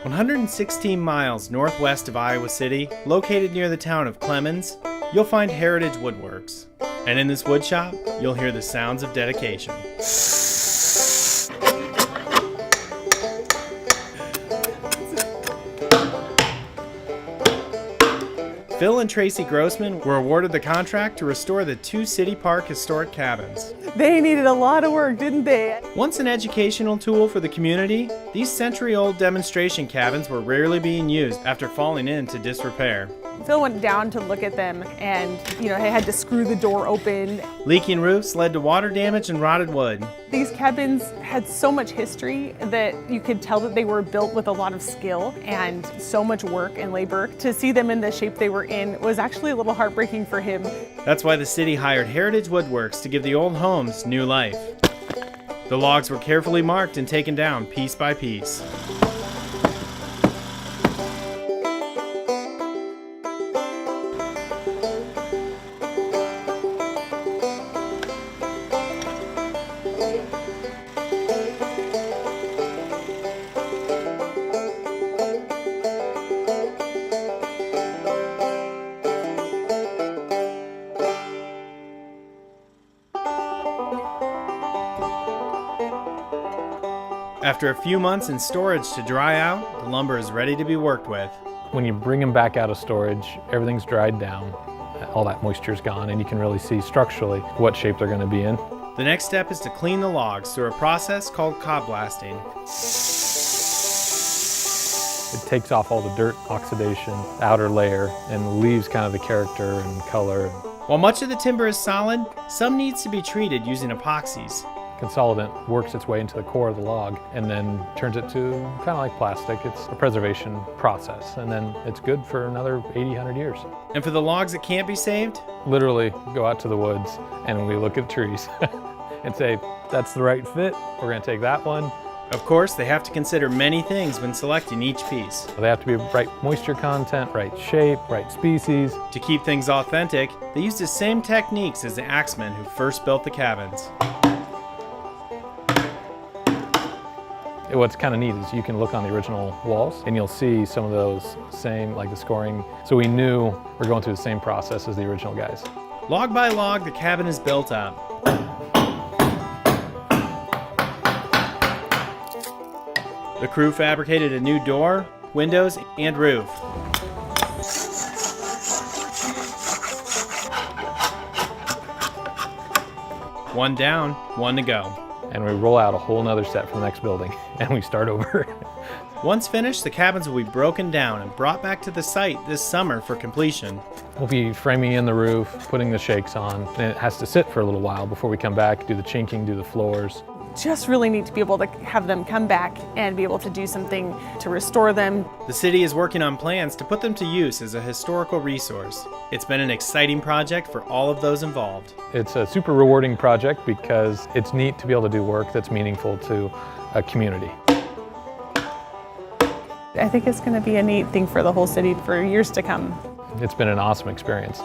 116 miles northwest of Iowa City, located near the town of Clemens, you'll find Heritage Woodworks. And in this woodshop, you'll hear the sounds of dedication. Phil and Tracy Grossman were awarded the contract to restore the two City Park historic cabins. They needed a lot of work, didn't they? Once an educational tool for the community, these century-old demonstration cabins were rarely being used after falling into disrepair. Phil went down to look at them and, he had to screw the door open. Leaking roofs led to water damage and rotted wood. These cabins had so much history that you could tell that they were built with a lot of skill and so much work and labor. To see them in the shape they were in was actually a little heartbreaking for him. That's why the city hired Heritage Woodworks to give the old homes new life. The logs were carefully marked and taken down piece by piece. After a few months in storage to dry out, the lumber is ready to be worked with. When you bring them back out of storage, everything's dried down, all that moisture's gone, and you can really see structurally what shape they're going to be in. The next step is to clean the logs through a process called cob blasting. It takes off all the dirt, oxidation, outer layer, and leaves kind of the character and color. While much of the timber is solid, some needs to be treated using epoxies. Consolidant works its way into the core of the log and then turns it to kind of like plastic. It's a preservation process, and then it's good for another 80, 100 years. And for the logs that can't be saved? Literally go out to the woods and we look at trees and say, that's the right fit, we're going to take that one. Of course, they have to consider many things when selecting each piece. They have to be right moisture content, right shape, right species. To keep things authentic, they used the same techniques as the axemen who first built the cabins. What's kind of neat is you can look on the original walls and you'll see some of those same, like the scoring. So we knew we're going through the same process as the original guys. Log by log, the cabin is built up. The crew fabricated a new door, windows, and roof. One down, one to go. And we roll out a whole nother set for the next building and we start over. Once finished, the cabins will be broken down and brought back to the site this summer for completion. We'll be framing in the roof, putting the shakes on, and it has to sit for a little while before we come back, do the chinking, do the floors. Just really neat to be able to have them come back and be able to do something to restore them. The city is working on plans to put them to use as a historical resource. It's been an exciting project for all of those involved. It's a super rewarding project because it's neat to be able to do work that's meaningful to a community. I think it's going to be a neat thing for the whole city for years to come. It's been an awesome experience.